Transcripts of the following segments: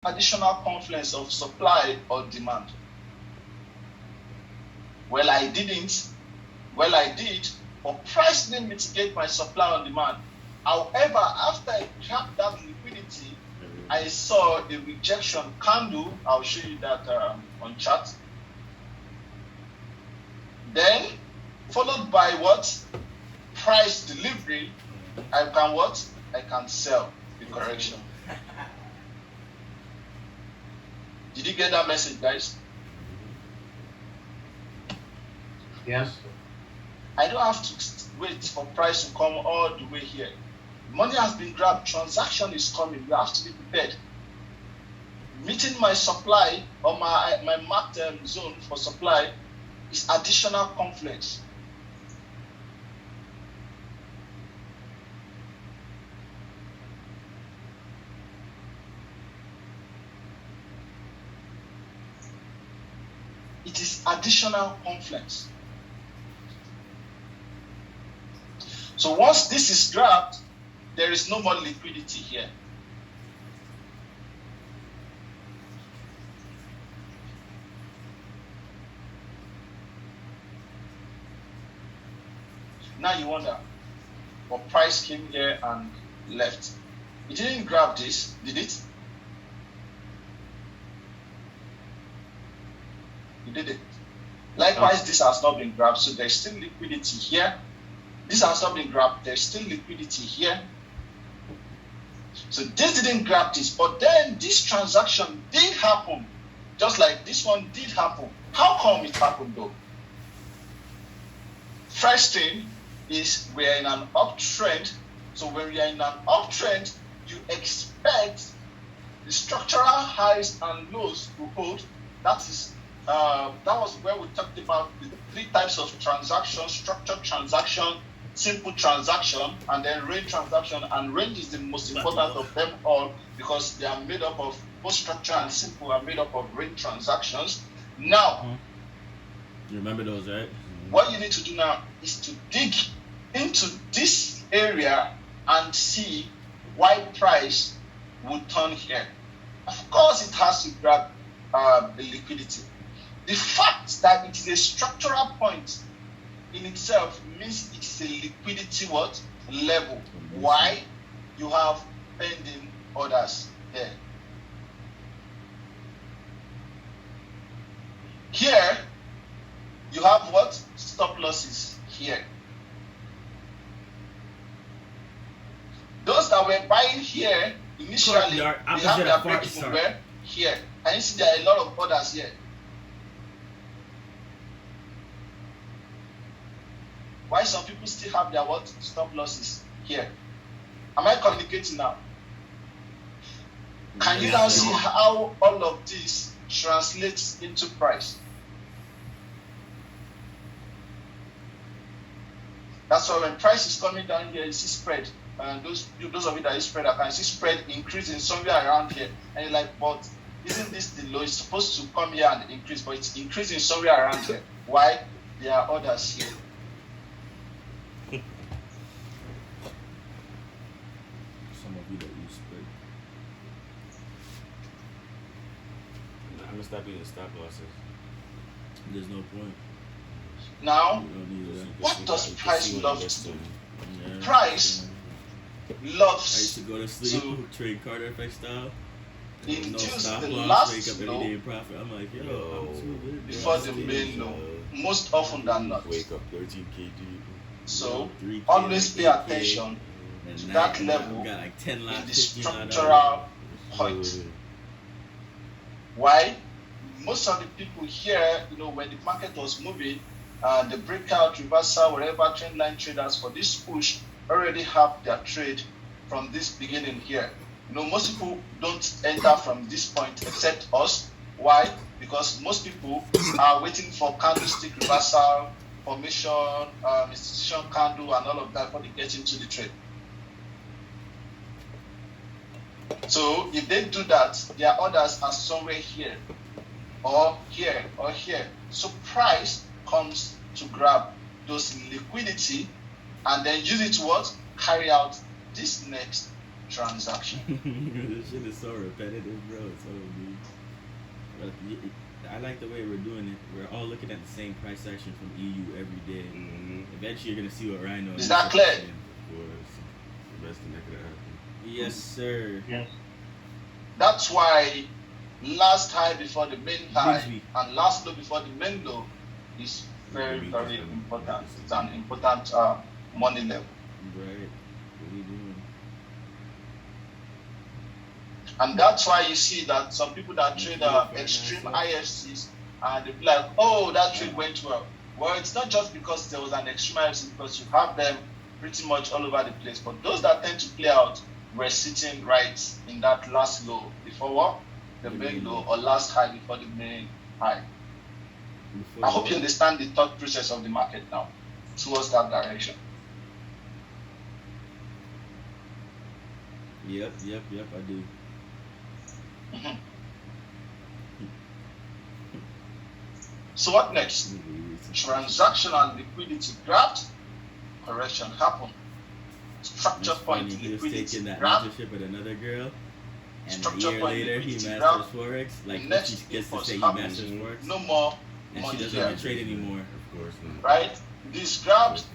additional confluence of supply or demand? Well, I didn't. Well, I did, but price didn't mitigate my supply and demand. However, after I grabbed that liquidity, I saw a rejection candle. I'll show you that on chart. Then, followed by what? Price delivery. I can what? I can sell the correction. Did you get that message, guys? Yes. I don't have to wait for price to come all the way here. Money has been grabbed. Transaction is coming. You have to be prepared. Meeting my supply or my marked zone for supply is additional confluence. It is additional confluence. So once this is grabbed, there is no more liquidity here. Now you wonder, what price came here and left? It didn't grab this, did it? It didn't. Likewise, this has not been grabbed, so there's still liquidity here. This has not been grabbed, there's still liquidity here. So this didn't grab this, but then this transaction did happen, just like this one did happen. How come it happened though? First thing is we are in an uptrend. So when we are in an uptrend, you expect the structural highs and lows to hold. That was where we talked about the three types of transactions: structured transaction, simple transaction, and then range transaction. And range is the most important of them all because they are made up of both structure and simple are made up of range transactions. Now, you remember those, right? What you need to do now is to dig into this area and see why price would turn here. Of course, it has to grab the liquidity. The fact that it is a structural point in itself means it's a liquidity what? Level. Why? You have pending orders there. Here, you have what? Stop losses here. Those that were buying here initially, they have their break-even where? Here. And you see there are a lot of orders here. Why some people still have their what? Stop losses here. Am I communicating now? Can you now see how all of this translates into price? That's why when price is coming down here, you see spread. And those of you that is spread, I can see spread increasing somewhere around here. And you're like, but isn't this the low? It's supposed to come here and increase, but it's increasing somewhere around here. Why? There are orders here. Some of you that use spread. I'm gonna stop using stop losses. There's no point. Now, what does price love to do? Price loves I used to go to sleep, trade Carter FX style. Induce no the loss, wake last up low every day in profit. I'm like, yo, before the main low, most often than not. Wake up 13K deep. So always pay attention to that level got like 10 in lines, the structural point. Why? Most of the people here, when the market was moving, the breakout, reversal, whatever trend line traders for this push already have their trade from this beginning here. Most people don't enter from this point except us. Why? Because most people are waiting for candlestick reversal, formation, institution candle, and all of that before they get into the trade. So if they do that, their orders are somewhere here, or here, or here. So price comes to grab those liquidity and then use it to what? Carry out this next transaction. This shit is so repetitive, bro. It's so deep. But I like the way we're doing it. We're all looking at the same price action from EU every day. Mm-hmm. Eventually, you're gonna see what Rhino. Is that clear? saying. Of course. The best thing that could happen. Yes, sir. Yes. That's why last high before the main high Bigsby. and last low before the main low is very, very important. It's an important money level. Right. What are you doing? And that's why you see that some people that trade extreme IFCs and they be like, oh, that trade went well. Well, it's not just because there was an extreme IFC, because you have them pretty much all over the place. But those that tend to play out were sitting right in that last low before what? The main low, or last high before the main high. I hope you understand the thought process of the market now towards that direction. Yep, I do. So what next? Transactional liquidity grabbed, correction happened. Structure point He was liquidity taking that grabbed, mentorship with another girl, and Structure a year point later he liquidity masters grab. forex. Like Next she gets to impulse say he happens. masters forex, No more and she money doesn't here, even trade anymore. Of course not. right? This Of grabbed, course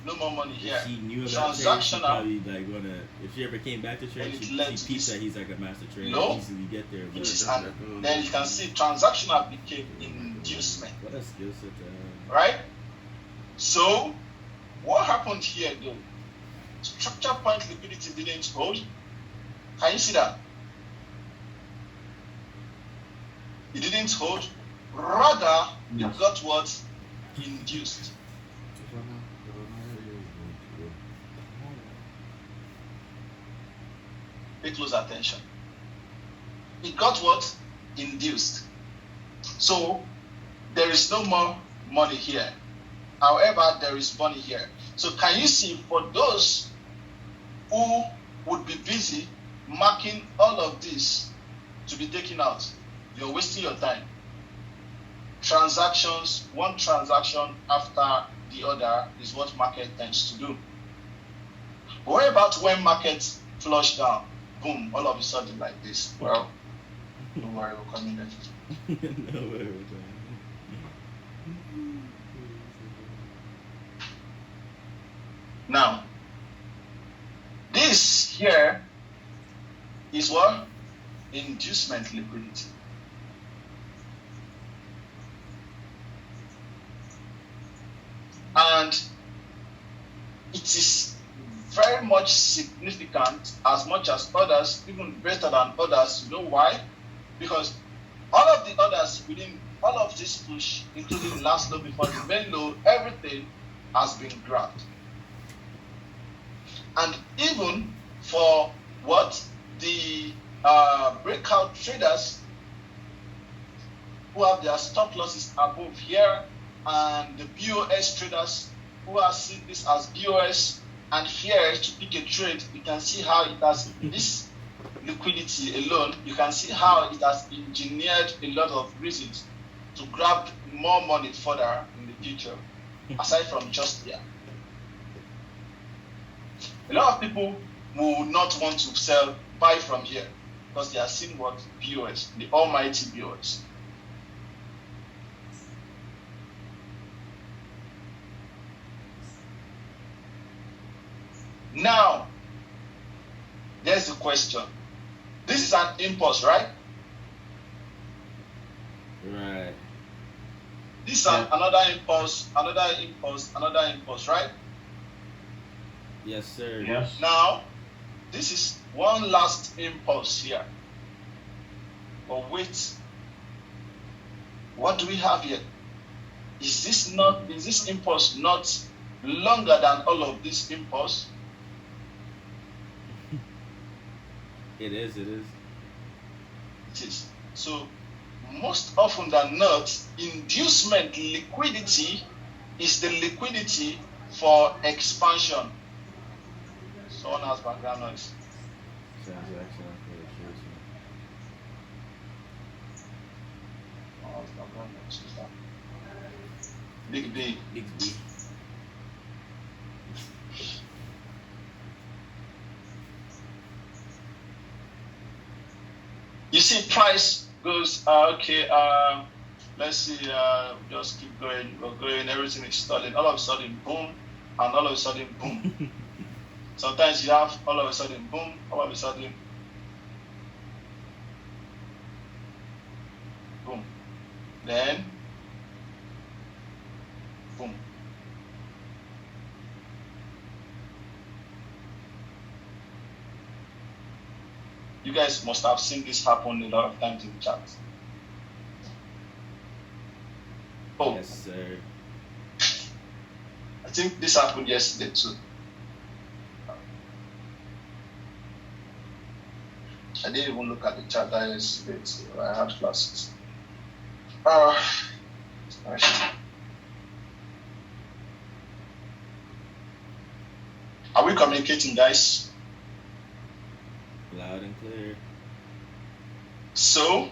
not. no more money here. If she knew about trade, she Transactional, probably like gonna. If she ever came back to trade, and it she led to peeps this that he's like a master trader, low, and easily get there. which But is That- an, then you can see transactional became inducement, what a skill set to have. right? So what happened here though? Structure point liquidity didn't hold. Can you see that? It didn't hold. Rather, Yes. it got what? Induced. Pay close attention. It got what? Induced. So there is no more money here. However, there is money here. So can you see, for those who would be busy marking all of this to be taken out, you're wasting your time. Transactions, one transaction after the other is what market tends to do. What about when markets flush down? Boom, all of a sudden like this. Well, don't worry, we'll come in there. No way with that. Now, this here is what? Inducement liquidity. And it is very much significant, as much as others, even better than others. You know why? Because all of the others within all of this push, including last low before the main low, everything has been grabbed. And even for what the breakout traders who have their stop losses above here, and the BOS traders who are seeing this as BOS, and here to pick a trade, you can see how it has this liquidity alone. You can see how it has engineered a lot of reasons to grab more money further in the future, aside from just here. A lot of people will not want to sell, buy from here, because they are seeing what? BOS, the almighty BOS. Now, there's the question. This is an impulse, right? Right. This is another impulse, right? Yes, sir. Yes. Now, this is one last impulse here. But wait, what do we have here? Is this impulse not longer than all of this impulse? It is. It is. So, most often than not, inducement liquidity is the liquidity for expansion. Someone has background noise. Transaction application. Oh, it's background noise. Big B. Big B. see price goes, okay, let's see, just keep going, we're going, everything is stalling. All of a sudden, boom, and all of a sudden, boom. Sometimes you have all of a sudden, boom, all of a sudden, boom. Then, boom. You guys must have seen this happen a lot of times in the chat. Oh, Yes, sir. I think this happened yesterday too. I didn't even look at the chat that yesterday, so I had classes. Are we communicating, guys? Loud and clear. So,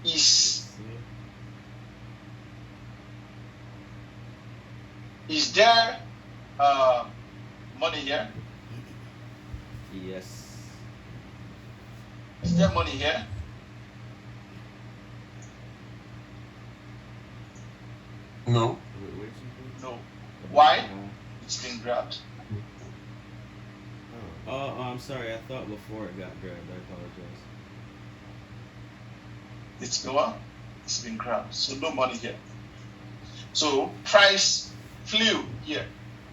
is there money here? Yes. Is there money here? No. No. Why? It's been grabbed. Oh, I'm sorry. I thought before it got grabbed. I apologize. It's lower. It's been grabbed. So no money here. So price flew here.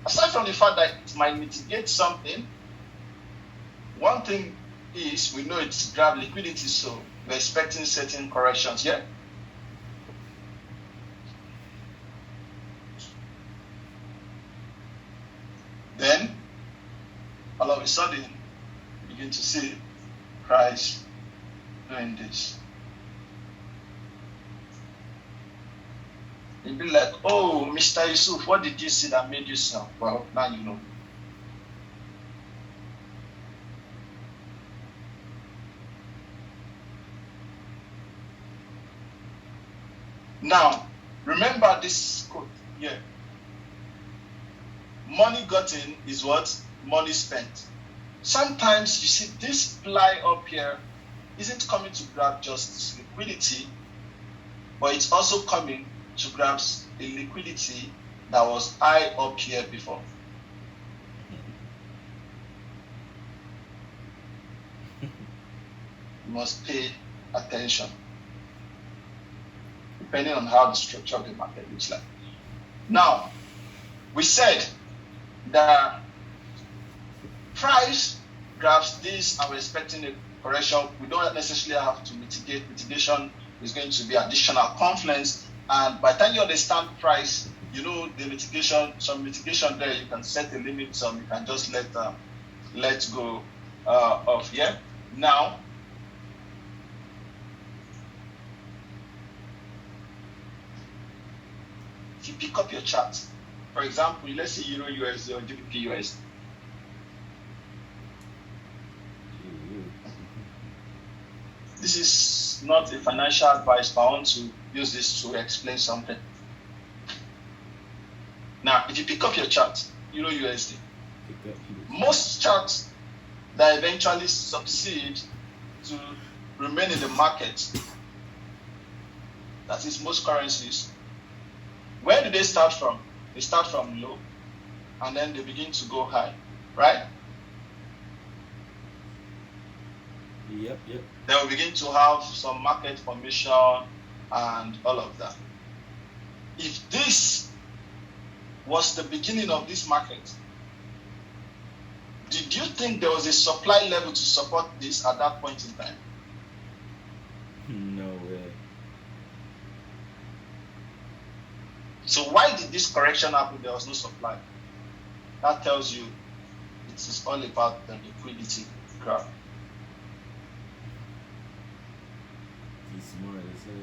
Aside from the fact that it might mitigate something, one thing is we know it's grabbed liquidity, so we're expecting certain corrections here. Then all of a sudden you begin to see price doing this. You'll be like, oh, Mr. Yusuf, what did you see that made you sell? Well, now you know. Now, remember this quote here. Money gotten is what? Money spent. Sometimes you see this fly up here isn't coming to grab just this liquidity, but it's also coming to grab a liquidity that was high up here before. You must pay attention, depending on how the structure of the market looks like. Now, we said that price grabs this and we're expecting a correction. We don't necessarily have to mitigate. Mitigation is going to be additional confluence, and by the time you understand price, you know the mitigation, some mitigation there, you can set a limit, some you can just let go of here. Now, if you pick up your chart, for example, let's say Euro USD or GBP USD. This is not a financial advice, but I want to use this to explain something. Now, if you pick up your chart, Euro USD, most charts that eventually succeed to remain in the market, that is most currencies, where do they start from? They start from low and then they begin to go high, right? Yep. Then we begin to have some market formation and all of that. If this was the beginning of this market, did you think there was a supply level to support this at that point in time? No way. So why did this correction happen? There was no supply. That tells you it is all about the liquidity graph.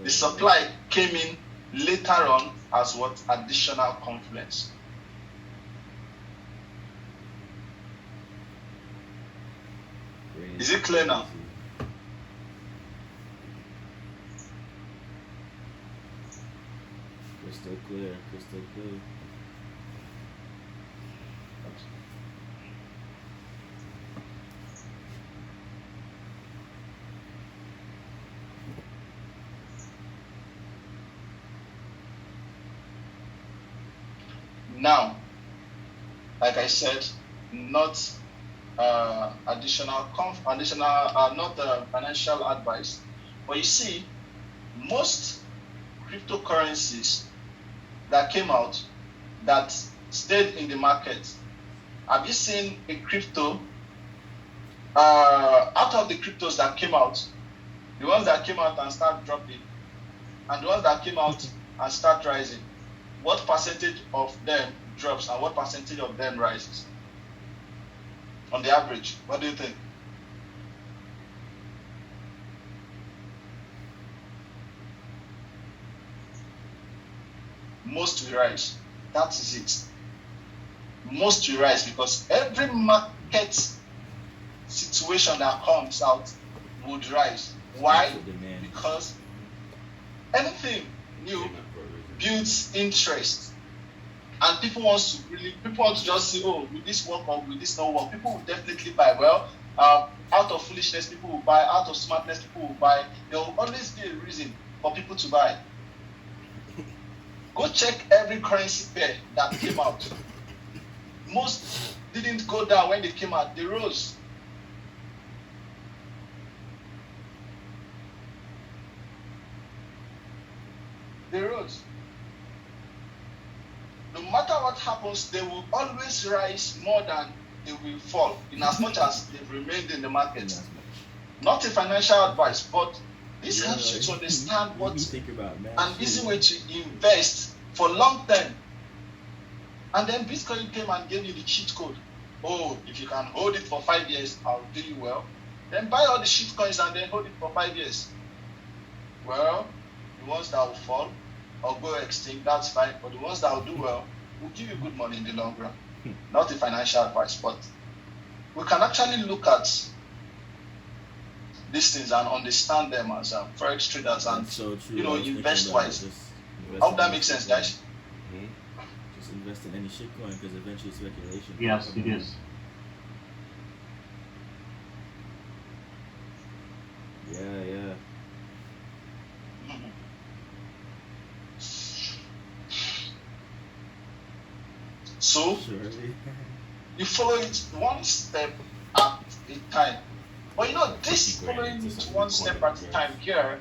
The supply came in later on as what? Additional confluence. Is it clear now? Crystal clear. Now, like I said, not not financial advice. But you see, most cryptocurrencies that came out that stayed in the market. Have you seen a crypto out of the cryptos that came out? The ones that came out and start dropping, and the ones that came out and start rising. What percentage of them drops and what percentage of them rises? On the average, what do you think? Most will rise. That is it. Most will rise because every market situation that comes out would rise. Why? Because anything new builds interest, and people want to just say, oh, will this work or will this not work? People will definitely buy. Well, out of foolishness, people will buy. Out of smartness, people will buy. There will always be a reason for people to buy. Go check every currency pair that came out. Most didn't go down when they came out. They rose. They rose. No matter what happens, they will always rise more than they will fall, in as much as they've remained in the market. Not a financial advice, but this helps you to understand what an easy way to invest for long term. And then Bitcoin came and gave you the cheat code. Oh, if you can hold it for 5 years, I'll do you well. Then buy all the shit coins and then hold it for 5 years. Well, the ones that will fall or go extinct, that's fine. But the ones that will do well will give you good money in the long run. Not a financial advice, but we can actually look at these things and understand them as forex traders and so true. Invest wise. I hope that makes sense, guys. Mm-hmm. Just invest in any shitcoin because eventually speculation. Yes, it is. Yeah. So Surely. you follow it one step at a time. But this following it one step at a time here